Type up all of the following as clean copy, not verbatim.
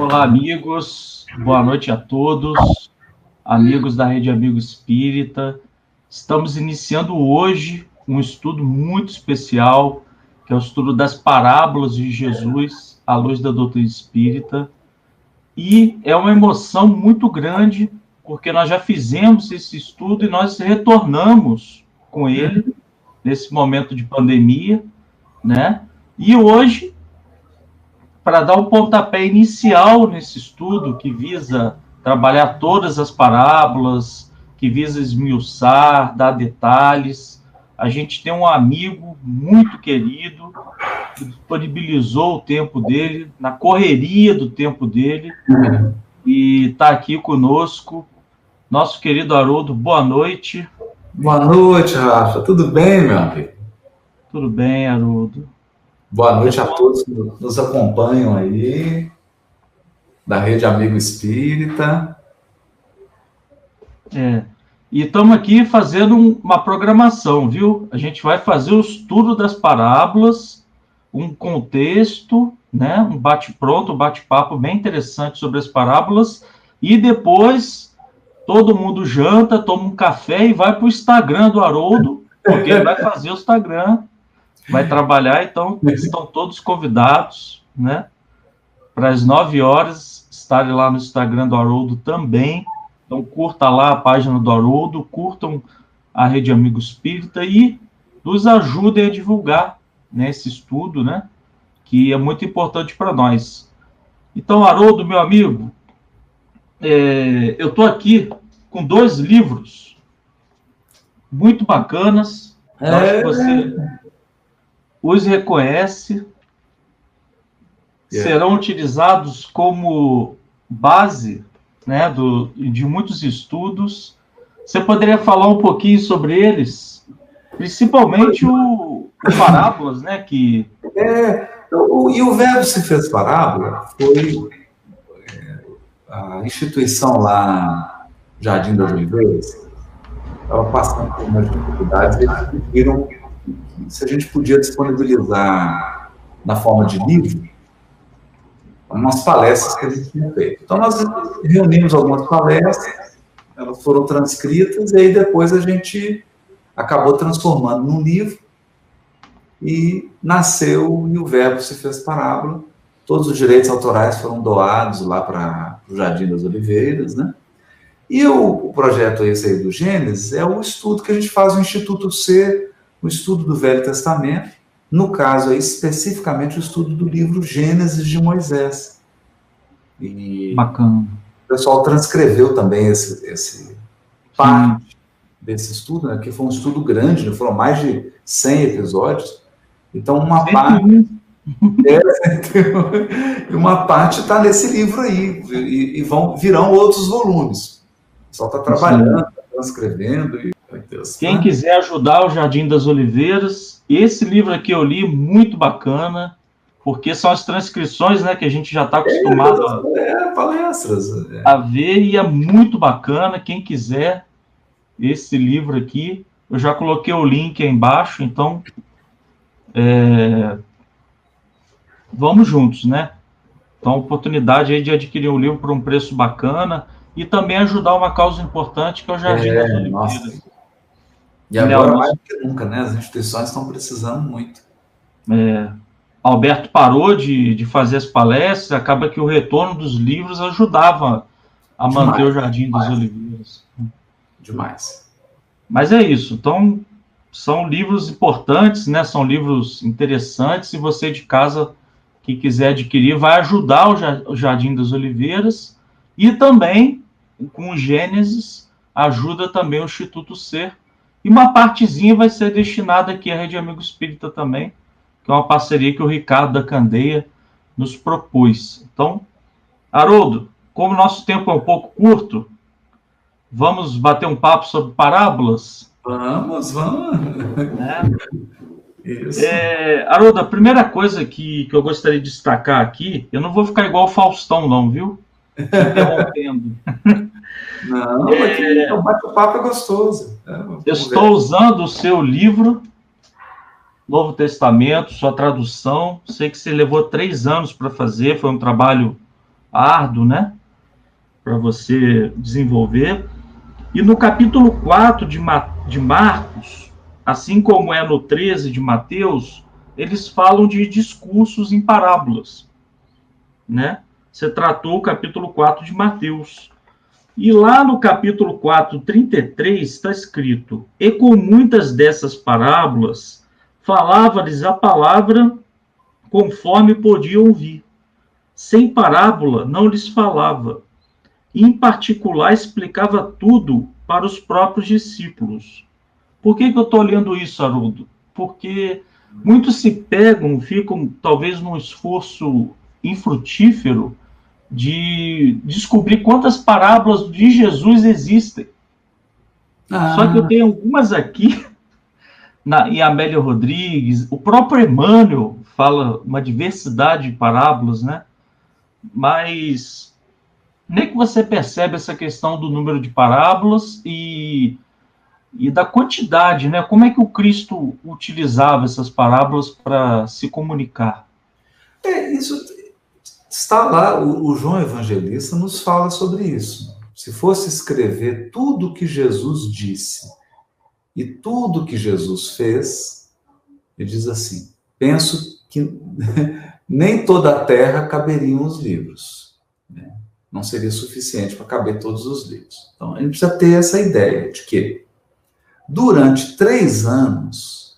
Olá, amigos. Boa noite a todos, amigos da Rede Amigo Espírita. Estamos iniciando hoje um estudo muito especial, que é o estudo das parábolas de Jesus à luz da doutrina espírita. E é uma emoção muito grande, porque nós já fizemos esse estudo e nós retornamos com ele nesse momento de pandemia, né? E hoje, para dar o pontapé inicial nesse estudo, que visa trabalhar todas as parábolas, que visa esmiuçar, dar detalhes, a gente tem um amigo muito querido, que disponibilizou o tempo dele, na correria do tempo dele, e está aqui conosco, nosso querido Haroldo. Boa noite. Boa noite, Rafa. Tudo bem, meu amigo? Tudo bem, Haroldo. Boa noite a todos que nos acompanham aí, da Rede Amigo Espírita. E estamos aqui fazendo uma programação, viu? A gente vai fazer o estudo das parábolas, um contexto, né? Um bate-pronto, um bate-papo bem interessante sobre as parábolas, e depois todo mundo janta, toma um café e vai para o Instagram do Haroldo, porque ele vai fazer o Instagram, vai trabalhar, então estão todos convidados, né? Para as 9 horas estarem lá no Instagram do Haroldo também. Então, curta lá a página do Haroldo, curtam a Rede Amigo Espírita e nos ajudem a divulgar, né, esse estudo, né, que é muito importante para nós. Então, Haroldo, meu amigo, eu estou aqui com 2 livros muito bacanas. Eu acho que você os reconhece. Serão utilizados como base, né, de muitos estudos. Você poderia falar um pouquinho sobre eles? Principalmente o Parábolas, né? E o Verbo se fez parábola foi a instituição lá, Jardim das Oliveiras, estava passando por umas dificuldades e eles pediram se a gente podia disponibilizar na forma de livro umas palestras que a gente tinha feito. Então, nós reunimos algumas palestras, elas foram transcritas, e aí depois a gente acabou transformando num livro, e nasceu E o Verbo se fez parábola. Todos os direitos autorais foram doados lá para o Jardim das Oliveiras, né? E o projeto esse aí do Gênesis é o estudo que a gente faz no Instituto C, o estudo do Velho Testamento, no caso aí, especificamente, o estudo do livro Gênesis de Moisés. E bacana. O pessoal transcreveu também esse parte desse estudo, né, que foi um estudo grande, né, foram mais de 100 episódios. Então, uma parte está nesse livro aí, e virão outros volumes. O pessoal está trabalhando, tá transcrevendo. Quem quiser ajudar o Jardim das Oliveiras, esse livro aqui eu li, muito bacana, porque são as transcrições, né, que a gente já está acostumado a ver, e é muito bacana. Quem quiser esse livro aqui, eu já coloquei o link aí embaixo, então vamos juntos, né? Então, oportunidade aí de adquirir o livro por um preço bacana e também ajudar uma causa importante, que é o Jardim das Oliveiras. Nossa. E agora, mais do que nunca, né? As instituições estão precisando muito. Alberto parou de fazer as palestras, acaba que o retorno dos livros ajudava a manter o Jardim das Oliveiras. Demais. Mas é isso. Então, são livros importantes, né? São livros interessantes, e você de casa que quiser adquirir vai ajudar o Jardim das Oliveiras, e também, com o Gênesis, ajuda também o Instituto Ser. E uma partezinha vai ser destinada aqui à Rede Amigo Espírita também, que é uma parceria que o Ricardo da Candeia nos propôs. Então, Haroldo, como o nosso tempo é um pouco curto, vamos bater um papo sobre parábolas? Vamos. Isso. Haroldo, a primeira coisa que eu gostaria de destacar aqui, eu não vou ficar igual o Faustão não, viu? Interrompendo. Não, o bate-papo é gostoso. Eu estou usando o seu livro, Novo Testamento, sua tradução. Sei que você levou 3 anos para fazer, foi um trabalho árduo, né? Para você desenvolver. E no capítulo 4 de Marcos, assim como é no 13 de Mateus, eles falam de discursos em parábolas, né? Você tratou o capítulo 4 de Mateus. E lá no capítulo 4, 33, está escrito: e com muitas dessas parábolas, falava-lhes a palavra conforme podiam ouvir. Sem parábola, não lhes falava. E, em particular, explicava tudo para os próprios discípulos. Por que eu estou lendo isso, Haroldo? Porque muitos se pegam, ficam talvez num esforço infrutífero de descobrir quantas parábolas de Jesus existem. Só que eu tenho algumas aqui, em Amélia Rodrigues, o próprio Emmanuel fala uma diversidade de parábolas, né? Mas nem que você percebe essa questão do número de parábolas e da quantidade, né? Como é que o Cristo utilizava essas parábolas para se comunicar? Isso está lá, o João Evangelista nos fala sobre isso. Se fosse escrever tudo o que Jesus disse e tudo o que Jesus fez, ele diz assim: penso que nem toda a terra caberiam os livros, né? Não seria suficiente para caber todos os livros. Então, a gente precisa ter essa ideia de que, durante 3 anos,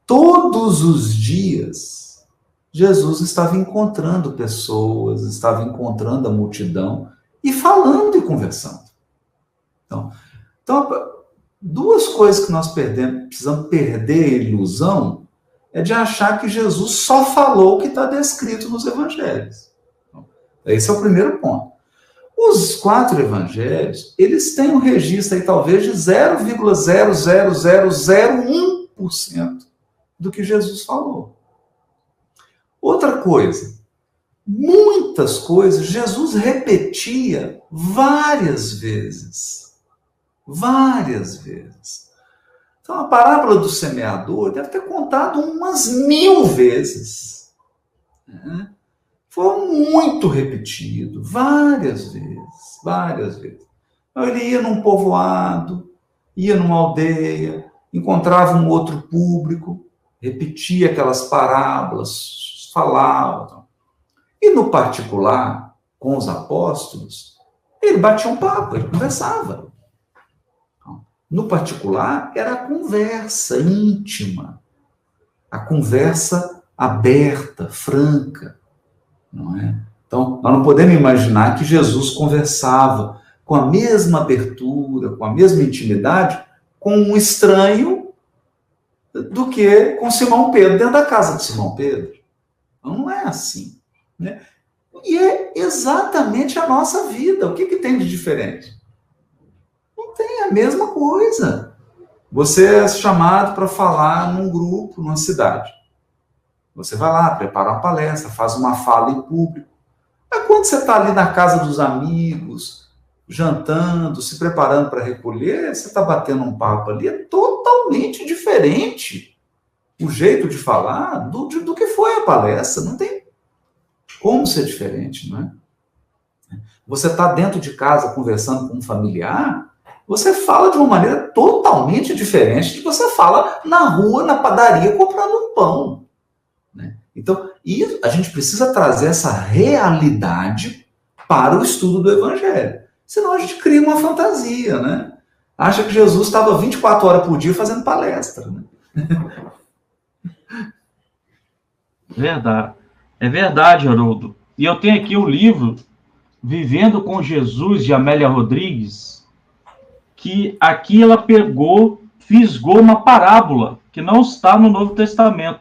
todos os dias, Jesus estava encontrando pessoas, estava encontrando a multidão e falando e conversando. Então 2 coisas que nós precisamos perder a ilusão é de achar que Jesus só falou o que está descrito nos evangelhos. Então, esse é o primeiro ponto. Os 4 evangelhos, eles têm um registro aí talvez de 0,00001% do que Jesus falou. Outra coisa, muitas coisas Jesus repetia várias vezes. Várias vezes. Então, a parábola do semeador deve ter contado umas 1000 vezes. Né? Foi muito repetido, várias vezes, várias vezes. Então, ele ia num povoado, ia numa aldeia, encontrava um outro público, repetia aquelas parábolas, falava. E no particular, com os apóstolos, ele batia um papo, ele conversava. No particular, era a conversa íntima, a conversa aberta, franca, não é? Então, nós não podemos imaginar que Jesus conversava com a mesma abertura, com a mesma intimidade, com um estranho do que com Simão Pedro, dentro da casa de Simão Pedro. Não é assim, né? E é exatamente a nossa vida. O que tem de diferente? Não tem, a mesma coisa. Você é chamado para falar num grupo, numa cidade. Você vai lá, prepara uma palestra, faz uma fala em público. Mas quando você está ali na casa dos amigos, jantando, se preparando para recolher, você está batendo um papo ali, é totalmente diferente o jeito de falar do que foi a palestra. Não tem como ser diferente, não é? Você está dentro de casa conversando com um familiar, você fala de uma maneira totalmente diferente de que você fala na rua, na padaria, comprando um pão, né? Então, a gente precisa trazer essa realidade para o estudo do Evangelho. Senão a gente cria uma fantasia, né? Acha que Jesus estava 24 horas por dia fazendo palestra, né? Verdade. É verdade, Haroldo. E eu tenho aqui o livro Vivendo com Jesus, de Amélia Rodrigues, que aqui ela fisgou uma parábola que não está no Novo Testamento.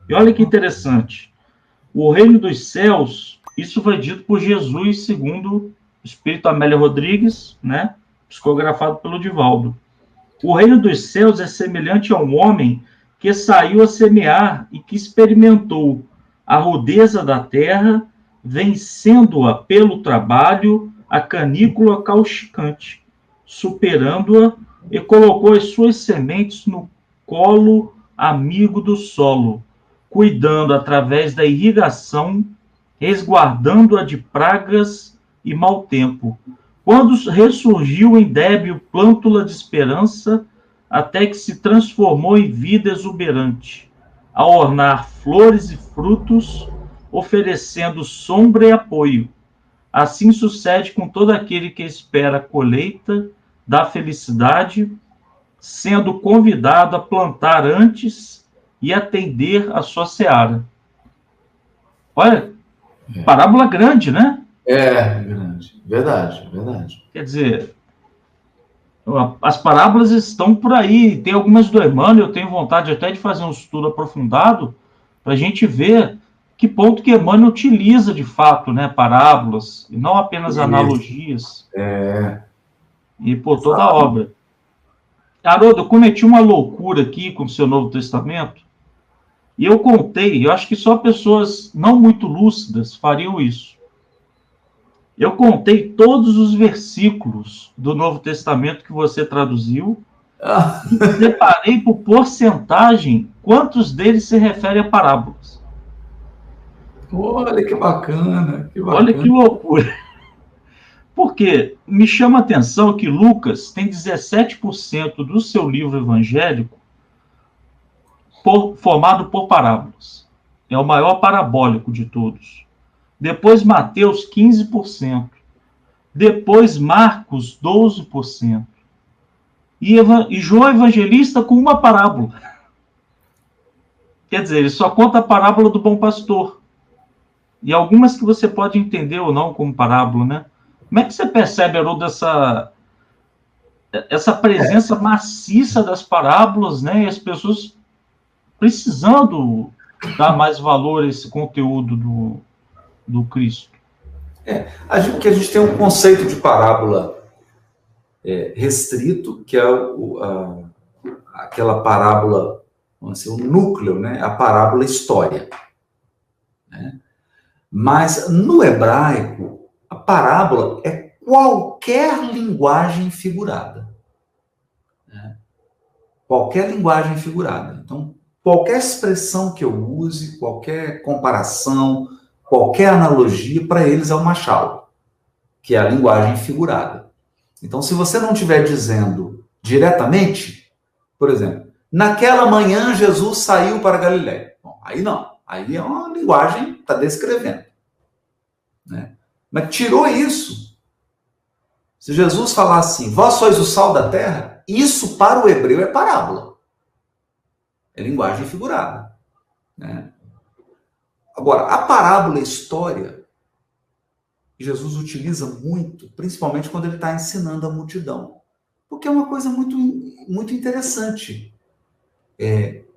E olha que interessante. O reino dos céus, isso foi dito por Jesus, segundo o Espírito Amélia Rodrigues, né? Psicografado pelo Divaldo. O reino dos céus é semelhante a um homem que saiu a semear e que experimentou a rudeza da terra, vencendo-a pelo trabalho, a canícula causticante, superando-a e colocou as suas sementes no colo amigo do solo, cuidando através da irrigação, resguardando-a de pragas e mau tempo, quando ressurgiu em débil plântula de esperança, até que se transformou em vida exuberante, a ornar flores e frutos, oferecendo sombra e apoio. Assim sucede com todo aquele que espera a colheita da felicidade, sendo convidado a plantar antes e atender a sua seara. Olha, parábola grande, né? Grande. Verdade, verdade. Quer dizer, as parábolas estão por aí. Tem algumas do Emmanuel, eu tenho vontade até de fazer um estudo aprofundado para a gente ver que ponto que Emmanuel utiliza de fato, né, parábolas, e não apenas analogias. E por toda a obra. Haroldo, eu cometi uma loucura aqui com o seu Novo Testamento, e eu contei, eu acho que só pessoas não muito lúcidas fariam isso. Eu contei todos os versículos do Novo Testamento que você traduziu, e separei por porcentagem quantos deles se referem a parábolas. Olha que bacana, que bacana. Olha que loucura. Porque me chama a atenção que Lucas tem 17% do seu livro evangélico formado por parábolas. É o maior parabólico de todos. Depois Mateus, 15%. Depois Marcos, 12%. E João Evangelista com uma parábola. Quer dizer, ele só conta a parábola do bom pastor. E algumas que você pode entender ou não como parábola, né? Como é que você percebe, Haroldo, essa presença maciça das parábolas, né? E as pessoas precisando dar mais valor a esse conteúdo do Cristo? Que a gente tem um conceito de parábola restrito, que é aquela parábola, vamos dizer, o núcleo, né? A parábola história. Né? Mas no hebraico, a parábola é qualquer linguagem figurada. Né? Qualquer linguagem figurada. Então, qualquer expressão que eu use, qualquer comparação, qualquer analogia, para eles é o machal, que é a linguagem figurada. Então, se você não estiver dizendo diretamente, por exemplo, naquela manhã Jesus saiu para Galiléia. Bom, aí não. Aí é uma linguagem que está descrevendo. Né? Mas tirou isso. Se Jesus falar assim, vós sois o sal da terra, isso para o hebreu é parábola. É linguagem figurada. Né? Agora, a parábola é história, Jesus utiliza muito, principalmente quando ele está ensinando a multidão. Porque é uma coisa muito, muito interessante.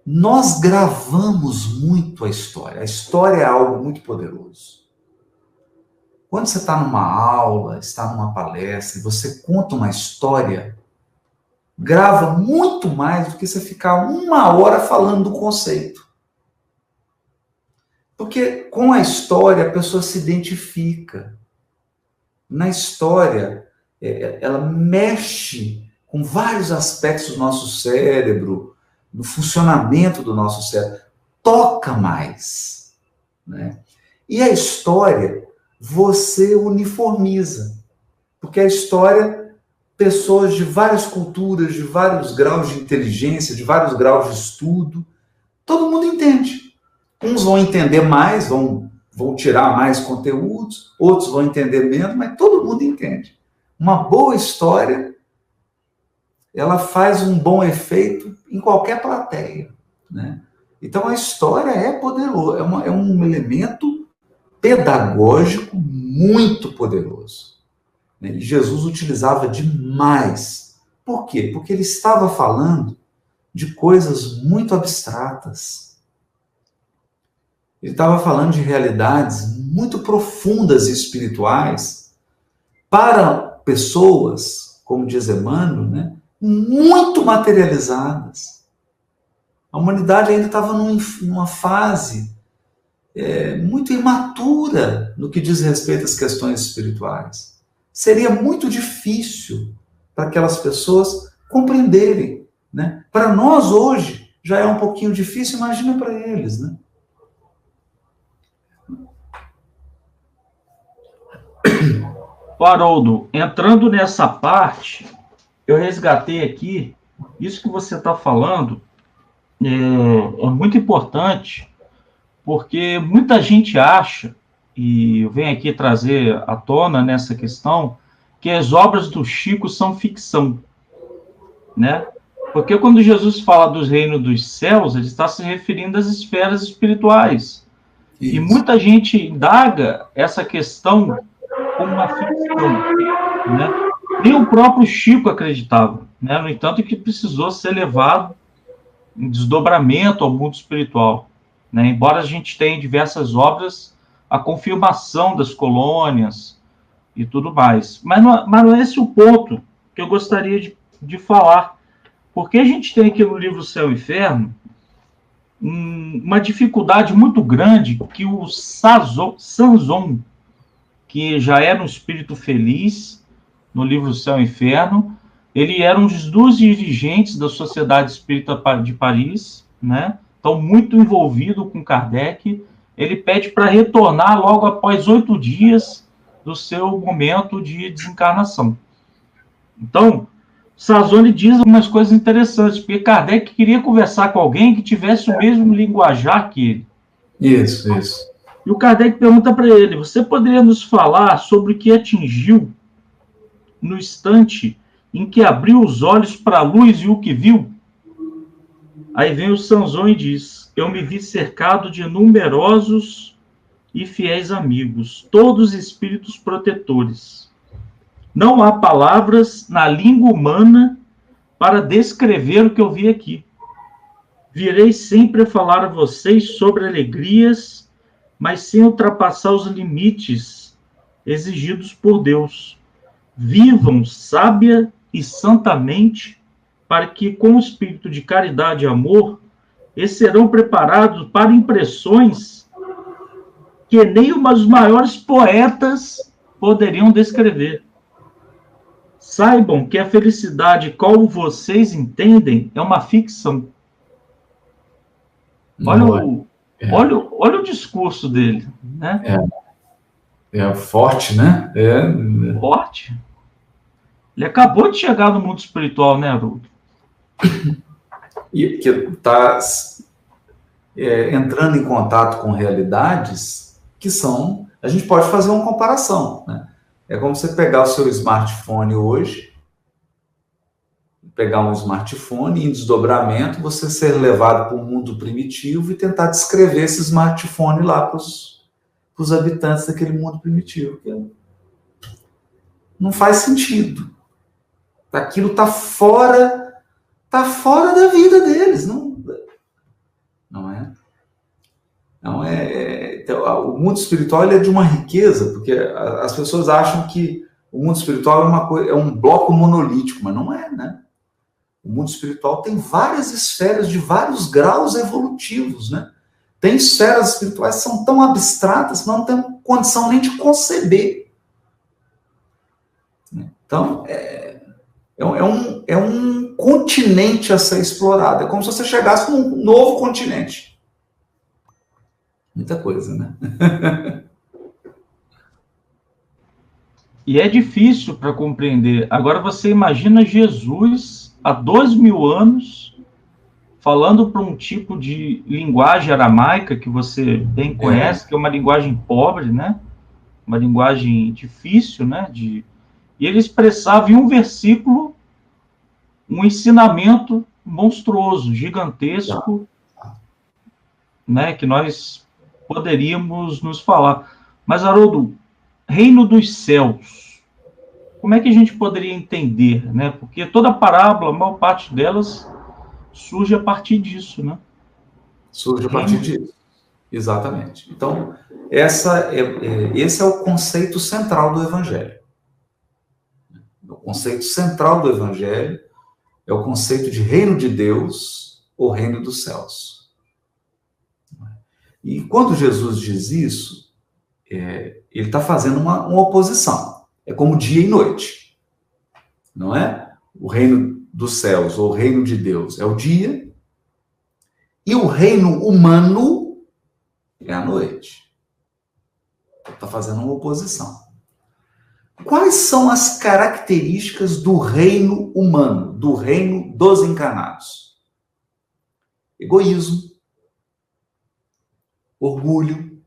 Nós gravamos muito a história. A história é algo muito poderoso. Quando você está numa aula, está numa palestra, e você conta uma história, grava muito mais do que você ficar 1 hora falando do conceito. Porque com a história a pessoa se identifica. Na história, ela mexe com vários aspectos do nosso cérebro, do funcionamento do nosso cérebro. Toca mais. Né? E a história você uniformiza. Porque a história, pessoas de várias culturas, de vários graus de inteligência, de vários graus de estudo, todo mundo entende. Uns vão entender mais, vão tirar mais conteúdos, outros vão entender menos, mas todo mundo entende. Uma boa história, ela faz um bom efeito em qualquer plateia. Né? Então a história é poderosa, é um elemento pedagógico muito poderoso. E Jesus utilizava demais. Por quê? Porque ele estava falando de coisas muito abstratas. Ele estava falando de realidades muito profundas e espirituais para pessoas, como diz Emmanuel, né, muito materializadas. A humanidade ainda estava numa fase muito imatura no que diz respeito às questões espirituais. Seria muito difícil para aquelas pessoas compreenderem. Né? Para nós, hoje, já é um pouquinho difícil, imagina para eles. Né? Haroldo, entrando nessa parte, eu resgatei aqui, isso que você está falando é muito importante, porque muita gente acha, e eu venho aqui trazer à tona nessa questão, que as obras do Chico são ficção, né? Porque quando Jesus fala dos reinos dos céus, ele está se referindo às esferas espirituais. E Isso. muita gente indaga essa questão como uma ficção, né? Nem o próprio Chico acreditava, né? No entanto, que precisou ser levado em desdobramento ao mundo espiritual, né? Embora a gente tenha em diversas obras a confirmação das colônias e tudo mais. Mas não é esse o ponto que eu gostaria de falar. Porque a gente tem aqui no livro Céu e Inferno uma dificuldade muito grande que o Sanzon, que já era um espírito feliz no livro Céu e Inferno, ele era um dos dirigentes da Sociedade Espírita de Paris, né? Então, muito envolvido com Kardec. Ele pede para retornar logo após 8 dias do seu momento de desencarnação. Então, Sazone diz algumas coisas interessantes, porque Kardec queria conversar com alguém que tivesse o mesmo linguajar que ele. Isso. E o Kardec pergunta para ele, você poderia nos falar sobre o que atingiu no instante em que abriu os olhos para a luz e o que viu? Aí vem o Sanzon e diz, eu me vi cercado de numerosos e fiéis amigos, todos espíritos protetores. Não há palavras na língua humana para descrever o que eu vi aqui. Virei sempre a falar a vocês sobre alegrias, mas sem ultrapassar os limites exigidos por Deus. Vivam sábia e santamente, para que, com o espírito de caridade e amor, eles serão preparados para impressões que nem os maiores poetas poderiam descrever. Saibam que a felicidade, como vocês entendem, é uma ficção. Olha o discurso dele, né? É forte, né? Forte. Ele acabou de chegar no mundo espiritual, né, Haroldo? E que está entrando em contato com realidades que são... A gente pode fazer uma comparação, né? É como você pegar o seu smartphone hoje, pegar um smartphone em desdobramento, você ser levado para um mundo primitivo e tentar descrever esse smartphone lá para os habitantes daquele mundo primitivo. Não faz sentido. Aquilo está fora da vida deles, não é? Não é. Então, o mundo espiritual ele é de uma riqueza, porque as pessoas acham que o mundo espiritual é um bloco monolítico, mas não é, né? O mundo espiritual tem várias esferas de vários graus evolutivos, né? Tem esferas espirituais que são tão abstratas que não tem condição nem de conceber. Então, é um continente a ser explorado. É como se você chegasse num novo continente. Muita coisa, né? E é difícil para compreender. Agora você imagina Jesus, há 2.000 anos, falando para um tipo de linguagem aramaica que você bem conhece, que é uma linguagem pobre, né? Uma linguagem difícil, né? E ele expressava em um versículo um ensinamento monstruoso, gigantesco, né? Que nós poderíamos nos falar. Mas, Haroldo, reino dos céus, como é que a gente poderia entender, né? Porque toda parábola, a maior parte delas, surge a partir disso, né? Surge a partir disso, exatamente. Então, esse é o conceito central do Evangelho. O conceito central do Evangelho é o conceito de reino de Deus ou reino dos céus. E quando Jesus diz isso, ele está fazendo uma oposição. É como dia e noite, não é? O reino dos céus ou o reino de Deus é o dia e o reino humano é a noite. Está fazendo uma oposição. Quais são as características do reino humano, do reino dos encarnados? Egoísmo, orgulho,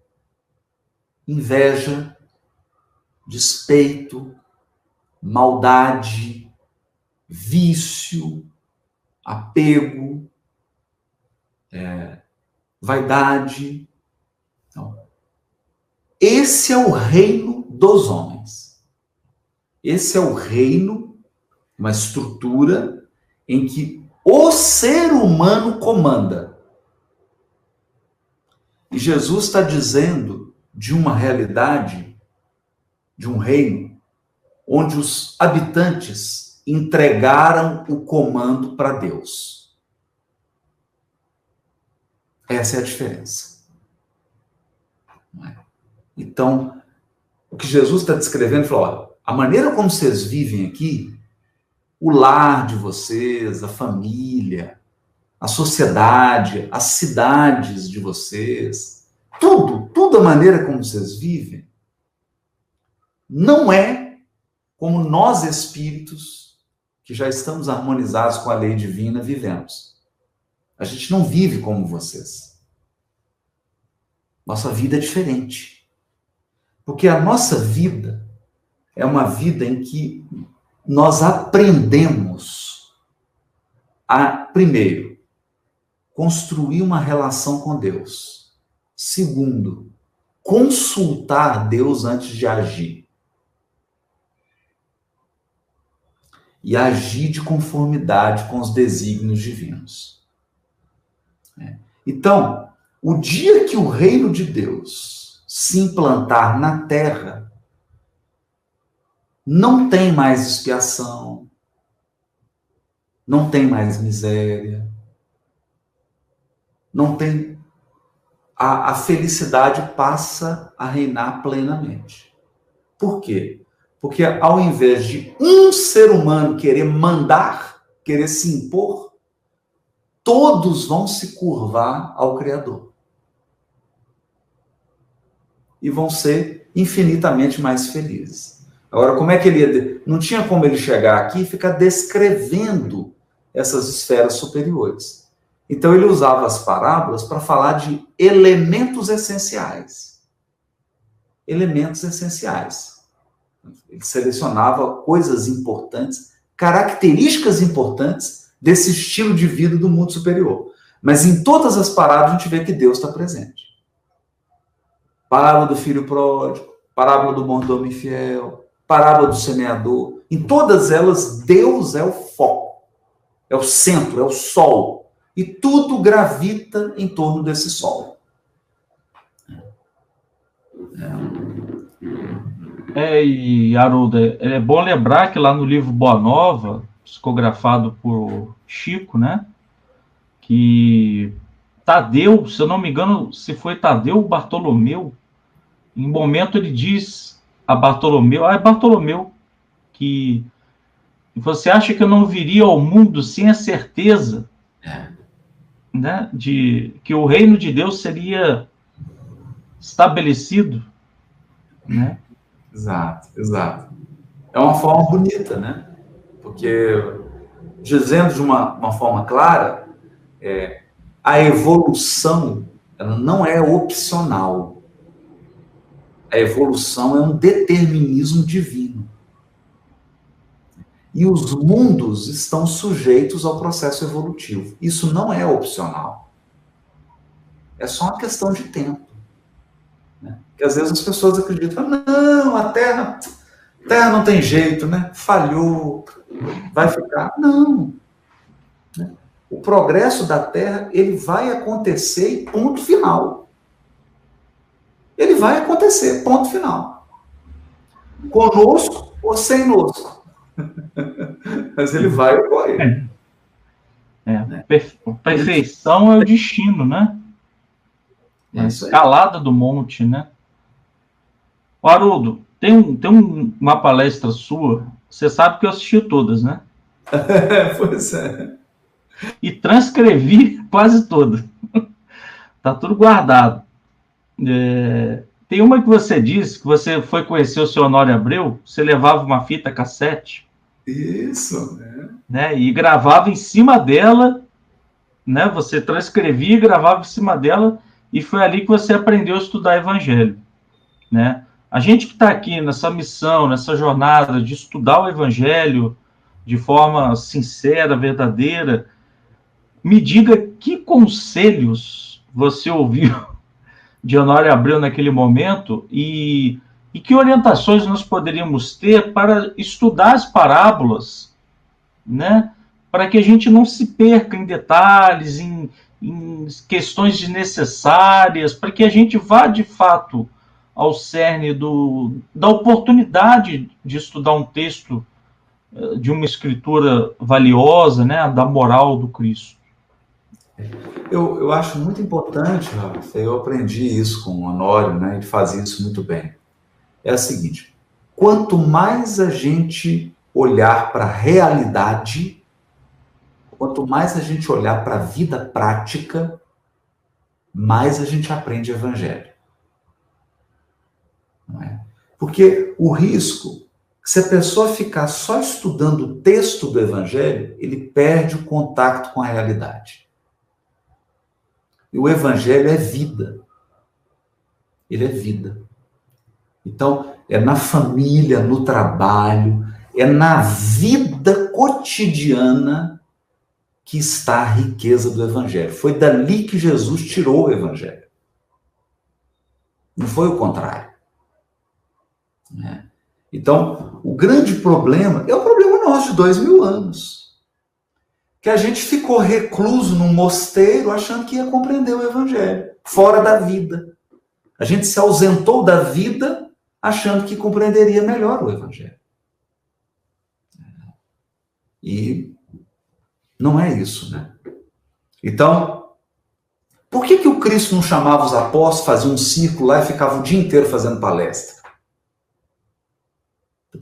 inveja, despeito, maldade, vício, apego, vaidade. Então, esse é o reino dos homens. Esse é o reino, uma estrutura em que o ser humano comanda. E Jesus está dizendo de uma realidade, de um reino, onde os habitantes entregaram o comando para Deus. Essa é a diferença. Então, o que Jesus está descrevendo, ele falou, olha, a maneira como vocês vivem aqui, o lar de vocês, a família, a sociedade, as cidades de vocês, tudo a maneira como vocês vivem, não é como nós espíritos, que já estamos harmonizados com a lei divina, vivemos. A gente não vive como vocês. Nossa vida é diferente. Porque a nossa vida é uma vida em que nós aprendemos a, primeiro, construir uma relação com Deus. Segundo, consultar Deus antes de agir. E agir de conformidade com os desígnios divinos. Então, o dia que o reino de Deus se implantar na Terra, não tem mais expiação, não tem mais miséria, não tem... A felicidade passa a reinar plenamente. Por quê? Porque ao invés de um ser humano querer mandar, querer se impor, todos vão se curvar ao Criador. E vão ser infinitamente mais felizes. Agora, como é que ele ia... Não tinha como ele chegar aqui e ficar descrevendo essas esferas superiores. Então, ele usava as parábolas para falar de elementos essenciais. Elementos essenciais. Ele selecionava coisas importantes, características importantes desse estilo de vida do mundo superior. Mas em todas as parábolas a gente vê que Deus está presente. Parábola do filho pródigo, parábola do mordomo infiel, parábola do semeador. Em todas elas, Deus é o foco, é o centro, é o sol. E tudo gravita em torno desse sol. E Haroldo, é bom lembrar que lá no livro Boa Nova, psicografado por Chico, né, que Tadeu, se eu não me engano, se foi Tadeu ou Bartolomeu, em um momento ele diz a Bartolomeu, é Bartolomeu, que você acha que eu não viria ao mundo sem a certeza, né, de que o reino de Deus seria estabelecido, né? Exato. É uma forma bonita, né? Porque, dizendo de uma forma clara, a evolução ela não é opcional. A evolução é um determinismo divino. E os mundos estão sujeitos ao processo evolutivo. Isso não é opcional. É só uma questão de tempo. Né? Porque às vezes as pessoas acreditam, não, a Terra não tem jeito, né? Falhou, vai ficar. Não. Né? O progresso da Terra, ele vai acontecer e ponto final. Ele vai acontecer, ponto final. Conosco ou sem nosco. Mas ele vai ocorrer. Perfeição é o destino, né? A escalada do monte, né? Haroldo, tem uma palestra sua, você sabe que eu assisti todas, né? Pois é. E transcrevi quase todas. Tá tudo guardado. Tem uma que você disse que você foi conhecer o seu Honório Abreu, você levava uma fita cassete. Isso, né? E gravava em cima dela, né? Você transcrevia e gravava em cima dela, e foi ali que você aprendeu a estudar Evangelho, né? A gente que está aqui nessa missão, nessa jornada de estudar o Evangelho de forma sincera, verdadeira, me diga que conselhos você ouviu de Honório Abreu naquele momento e que orientações nós poderíamos ter para estudar as parábolas, né? Para que a gente não se perca em detalhes, em questões desnecessárias, para que a gente vá de fato ao cerne da oportunidade de estudar um texto de uma escritura valiosa, né? Da moral do Cristo. Eu acho muito importante, Rafa, eu aprendi isso com o Honório, né? Ele fazia isso muito bem. É o seguinte: quanto mais a gente olhar para a realidade, quanto mais a gente olhar para a vida prática, mais a gente aprende Evangelho. Não é? Porque o risco, se a pessoa ficar só estudando o texto do Evangelho, ele perde o contato com a realidade. E o Evangelho é vida. Ele é vida. Então, é na família, no trabalho, é na vida cotidiana que está a riqueza do Evangelho. Foi dali que Jesus tirou o Evangelho. Não foi o contrário. Né? Então, o grande problema é o problema nosso de 2000 anos. Que a gente ficou recluso num mosteiro achando que ia compreender o Evangelho, fora da vida. A gente se ausentou da vida achando que compreenderia melhor o Evangelho. E não é isso, né? Então, por que o Cristo não chamava os apóstolos, fazia um círculo lá e ficava o dia inteiro fazendo palestra?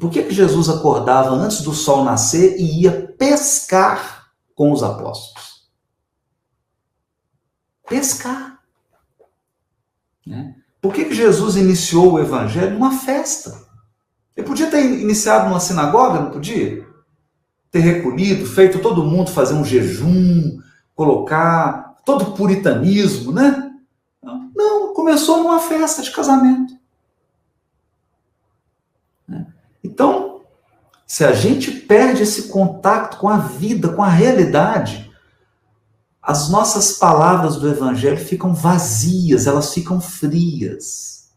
Por que Jesus acordava antes do sol nascer e ia pescar com os apóstolos? Pescar. Né? Por que Jesus iniciou o Evangelho numa festa? Ele podia ter iniciado numa sinagoga, não podia? Ter recolhido, feito todo mundo fazer um jejum, colocar todo puritanismo, né? Não, começou numa festa de casamento. Então, se a gente perde esse contato com a vida, com a realidade, as nossas palavras do Evangelho ficam vazias, elas ficam frias,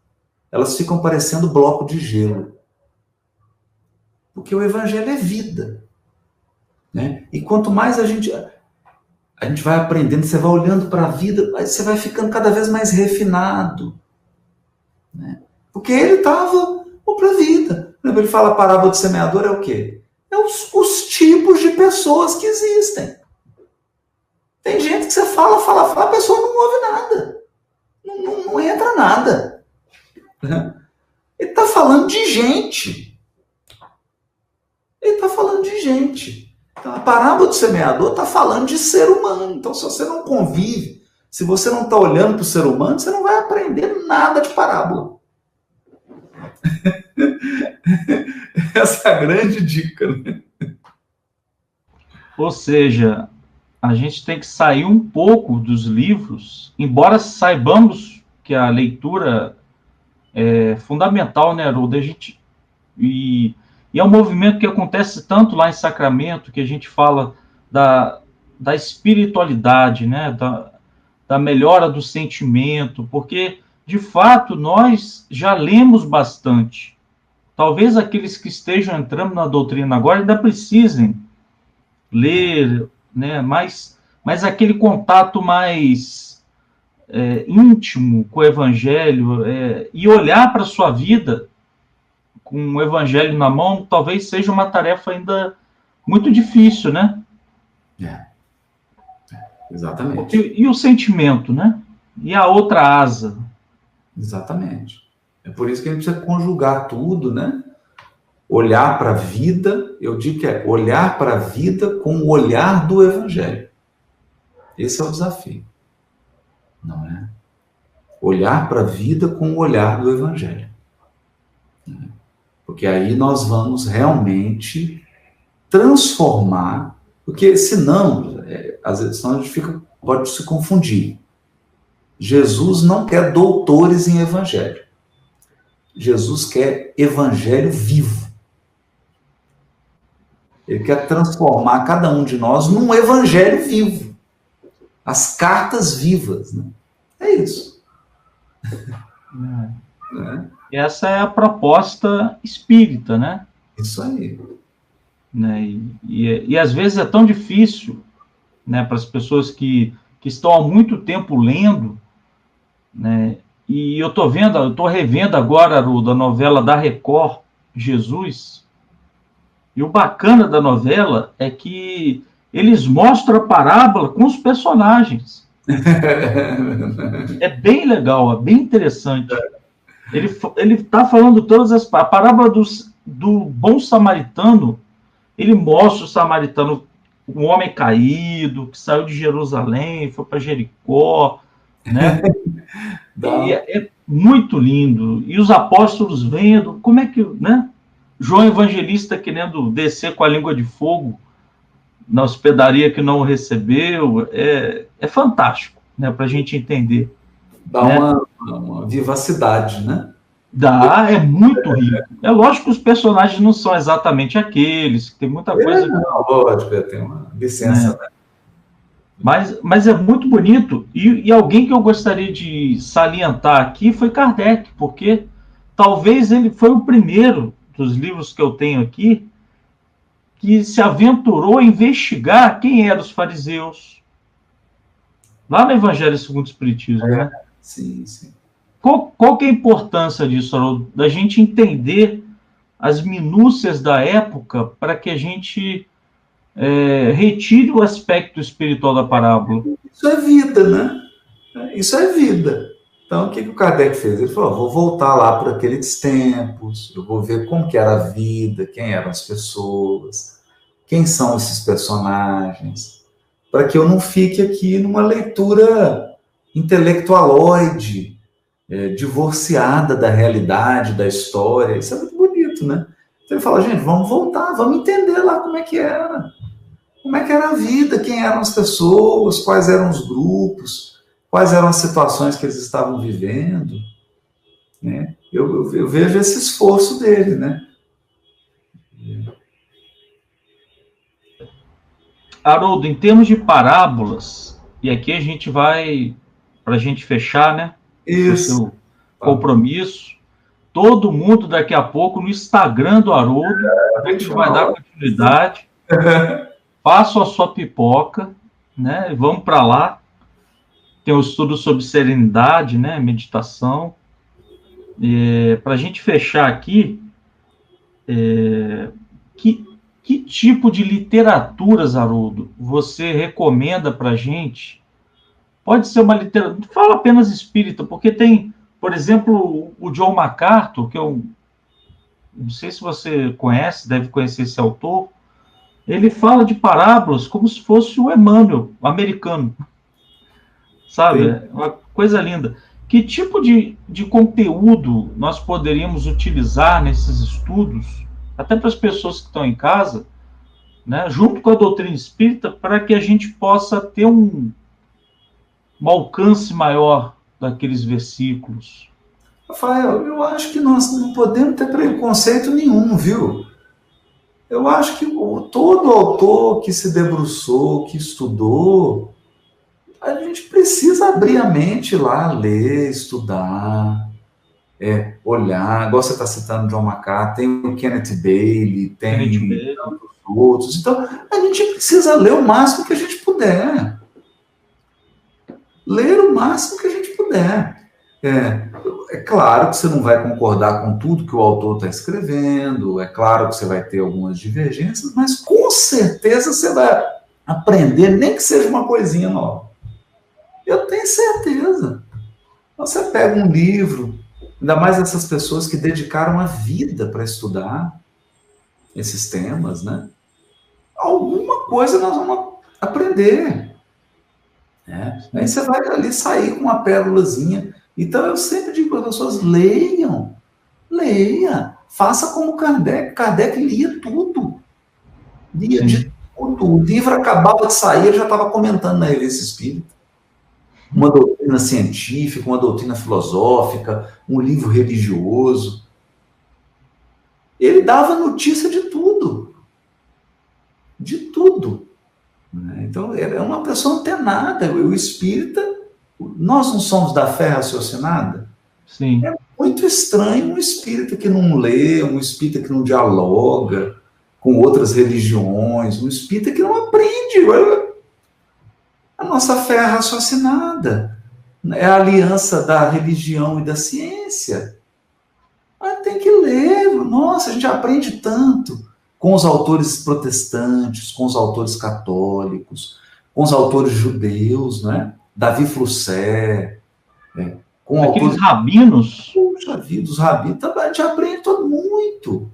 elas ficam parecendo bloco de gelo. Porque o Evangelho é vida. Né? E quanto mais a gente vai aprendendo, você vai olhando para a vida, você vai ficando cada vez mais refinado. Né? Porque ele estava para a vida. Ele fala a parábola do semeador é o quê? É os tipos de pessoas que existem. Tem gente que você fala, a pessoa não ouve nada. Não entra nada. Ele está falando de gente. Então, a parábola do semeador está falando de ser humano. Então, se você não convive, se você não está olhando para o ser humano, você não vai aprender nada de parábola. Essa é a grande dica. Né? Ou seja, a gente tem que sair um pouco dos livros, embora saibamos que a leitura é fundamental, né, Haroldo? E é um movimento que acontece tanto lá em Sacramento, que a gente fala da espiritualidade, né, da melhora do sentimento, porque, de fato, nós já lemos bastante. Talvez aqueles que estejam entrando na doutrina agora ainda precisem ler, né, mas aquele contato mais íntimo com o Evangelho e olhar para a sua vida com o Evangelho na mão, talvez seja uma tarefa ainda muito difícil, né? Exatamente. E o sentimento, né? E a outra asa. Exatamente. É por isso que a gente precisa conjugar tudo, né? Olhar para a vida, eu digo que é olhar para a vida com o olhar do Evangelho. Esse é o desafio. Não é? Olhar para a vida com o olhar do Evangelho. Porque aí nós vamos realmente transformar, porque senão, às vezes, senão a gente pode se confundir. Jesus não quer doutores em Evangelho. Jesus quer Evangelho vivo. Ele quer transformar cada um de nós num Evangelho vivo. As cartas vivas, né? É isso. Essa é a proposta espírita, né? Isso aí. Né? E às vezes é tão difícil, né, para as pessoas que estão há muito tempo lendo, né? E eu estou revendo agora, Haroldo, a novela da Record, Jesus, e o bacana da novela é que eles mostram a parábola com os personagens. É bem legal, é bem interessante. Ele está falando todas a parábola do bom samaritano. Ele mostra o samaritano, um homem caído, que saiu de Jerusalém, foi para Jericó, né? E é muito lindo. E os apóstolos vendo, como é que, né? João Evangelista querendo descer com a língua de fogo na hospedaria que não o recebeu, é fantástico, né? Para a gente entender. Dá, né? uma vivacidade, né? Dá, é muito rico. É lógico que os personagens não são exatamente aqueles, tem muita coisa... Não, lógico, tem uma licença, né? Mas é muito bonito. E alguém que eu gostaria de salientar aqui foi Kardec, porque talvez ele foi o primeiro dos livros que eu tenho aqui que se aventurou a investigar quem eram os fariseus. Lá no Evangelho segundo o Espiritismo, né? Sim, sim. Qual que é a importância disso, Haroldo? Da gente entender as minúcias da época para que a gente retire o aspecto espiritual da parábola. Isso é vida, né? Isso é vida. Então, o que o Kardec fez? Ele falou, vou voltar lá para aqueles tempos, eu vou ver como que era a vida, quem eram as pessoas, quem são esses personagens, para que eu não fique aqui numa leitura intelectualoide, divorciada da realidade, da história. Isso é muito bonito, né? Então ele fala, gente, vamos voltar, vamos entender lá como é que era. Como é que era a vida, quem eram as pessoas, quais eram os grupos, quais eram as situações que eles estavam vivendo. Né? Eu vejo esse esforço dele, né? Haroldo, em termos de parábolas, e aqui a gente vai, para a gente fechar, né? Isso. O seu compromisso. Todo mundo daqui a pouco no Instagram do Haroldo, a gente vai dar continuidade. Faça a sua pipoca, né? Vamos para lá. Tem um estudo sobre serenidade, né? Meditação. Para a gente fechar aqui, que tipo de literaturas, Haroldo, você recomenda para a gente? Pode ser uma literatura... Não fala apenas espírita, porque tem, por exemplo, o John MacArthur, que eu não sei se você conhece, deve conhecer esse autor. Ele fala de parábolas como se fosse o Emmanuel, o americano. Sabe? É uma coisa linda. Que tipo de conteúdo nós poderíamos utilizar nesses estudos, até para as pessoas que estão em casa, né, junto com a doutrina espírita, para que a gente possa ter um alcance maior daqueles versículos? Rafael, eu acho que nós não podemos ter preconceito nenhum, viu? Eu acho que todo autor que se debruçou, que estudou, a gente precisa abrir a mente lá, ler, estudar, olhar. Igual você está citando John MacArthur, tem o Kenneth Bailey, tem outros. Então, a gente precisa ler o máximo que a gente puder. Ler o máximo que a gente puder. É claro que você não vai concordar com tudo que o autor está escrevendo, é claro que você vai ter algumas divergências, mas com certeza você vai aprender, nem que seja uma coisinha nova. Eu tenho certeza. Você pega um livro, ainda mais essas pessoas que dedicaram a vida para estudar esses temas, né? Alguma coisa nós vamos aprender. Aí você vai ali sair com uma pérolazinha. Então, eu sempre digo para as pessoas, leiam, leia, faça como Kardec. Kardec lia tudo, lia de tudo. O livro acabava de sair, ele já estava comentando na Revista Espírita. Uma doutrina científica, uma doutrina filosófica, um livro religioso. Ele dava notícia de tudo. De tudo. Então, é uma pessoa antenada. O espírita, nós não somos da fé raciocinada? Sim. É muito estranho um espírita que não lê, um espírita que não dialoga com outras religiões, um espírita que não aprende. A nossa fé é raciocinada. É a aliança da religião e da ciência. Mas tem que ler. Nossa, a gente aprende tanto com os autores protestantes, com os autores católicos, com os autores judeus, né? Davi Flusser, com aqueles autores... rabinos. Puxa vida, os rabinos, a gente aprende todo muito.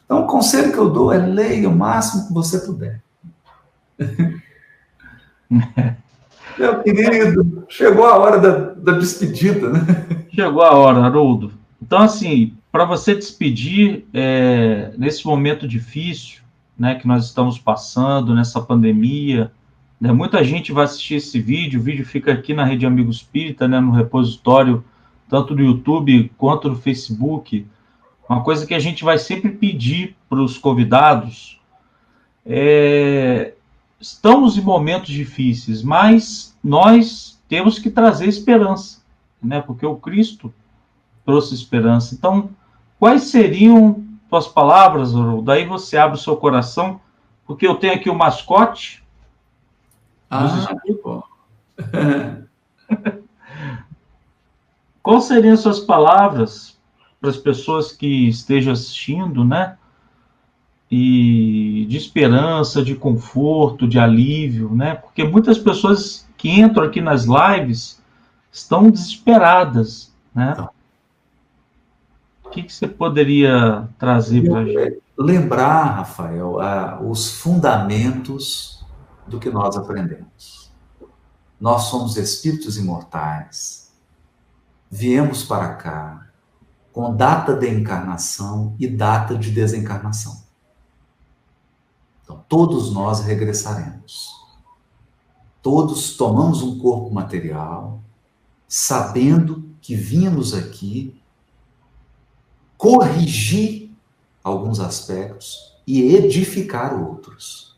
Então, o conselho que eu dou é leia o máximo que você puder. Meu querido, chegou a hora da despedida, né? Chegou a hora, Haroldo. Então, assim, para você despedir nesse momento difícil, né, que nós estamos passando, nessa pandemia, né, muita gente vai assistir esse vídeo, o vídeo fica aqui na Rede Amigo Espírita, né, no repositório, tanto no YouTube quanto no Facebook. Uma coisa que a gente vai sempre pedir para os convidados estamos em momentos difíceis, mas nós temos que trazer esperança, né, porque o Cristo trouxe esperança. Então, quais seriam suas palavras, Haroldo? Daí você abre o seu coração, porque eu tenho aqui o mascote. Quais seriam suas palavras para as pessoas que estejam assistindo, né? E de esperança, de conforto, de alívio, né? Porque muitas pessoas que entram aqui nas lives estão desesperadas, né? O que você poderia trazer para a gente? Lembrar, Rafael, os fundamentos do que nós aprendemos. Nós somos espíritos imortais, viemos para cá com data de encarnação e data de desencarnação. Então, todos nós regressaremos. Todos tomamos um corpo material, sabendo que vínhamos aqui corrigir alguns aspectos e edificar outros.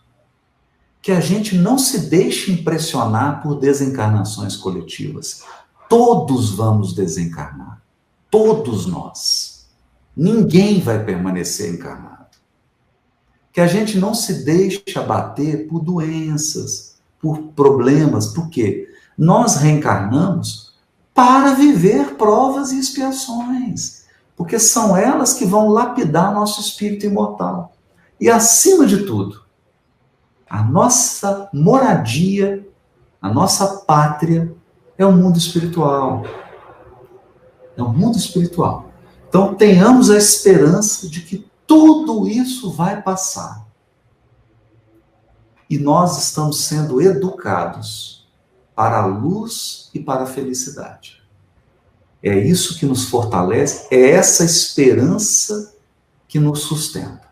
Que a gente não se deixe impressionar por desencarnações coletivas. Todos vamos desencarnar. Todos nós. Ninguém vai permanecer encarnado. Que a gente não se deixe abater por doenças, por problemas. Por quê? Nós reencarnamos para viver provas e expiações. Porque são elas que vão lapidar nosso espírito imortal. E, acima de tudo, a nossa moradia, a nossa pátria é o mundo espiritual. É o mundo espiritual. Então, tenhamos a esperança de que tudo isso vai passar. E nós estamos sendo educados para a luz e para a felicidade. É isso que nos fortalece, é essa esperança que nos sustenta.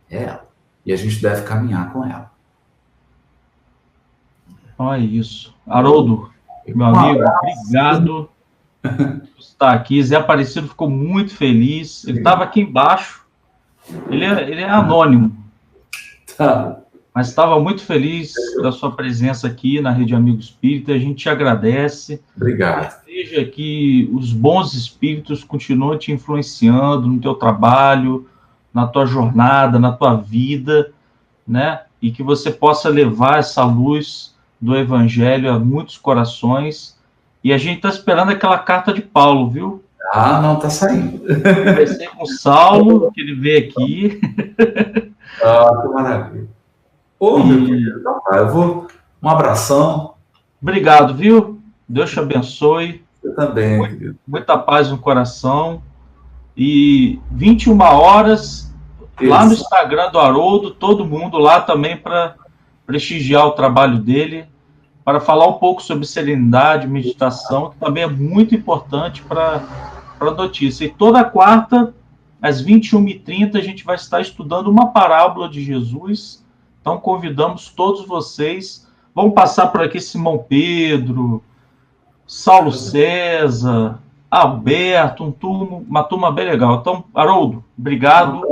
É ela. E a gente deve caminhar com ela. Então é isso. Haroldo, meu amigo, obrigado por estar aqui. Zé Aparecido ficou muito feliz. Ele estava aqui embaixo. Ele é anônimo. Tá. Mas estava muito feliz da sua presença aqui na Rede Amigo Espírita. A gente te agradece. Obrigado. Deseja que os bons espíritos continuem te influenciando no teu trabalho, na tua jornada, na tua vida, né? E que você possa levar essa luz do Evangelho a muitos corações. E a gente está esperando aquela carta de Paulo, viu? Ah, não, tá saindo. Vai ser com o Saulo, que ele veio aqui. Ah, que maravilha. Ô, meu querido, então tá, eu vou... Um abração. Obrigado, viu? Deus te abençoe. Você também, querido. Muita paz no coração. E 21 horas, lá no Instagram do Haroldo, todo mundo lá também para prestigiar o trabalho dele. para falar um pouco sobre serenidade, meditação, que também é muito importante para a notícia. E toda quarta, às 21h30, a gente vai estar estudando uma parábola de Jesus. Então, convidamos todos vocês. Vamos passar por aqui Simão Pedro, Saulo César, Alberto, uma turma bem legal. Então, Haroldo, obrigado.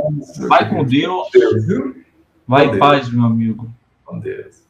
Vai com Deus. Vai em paz, meu amigo. Com Deus.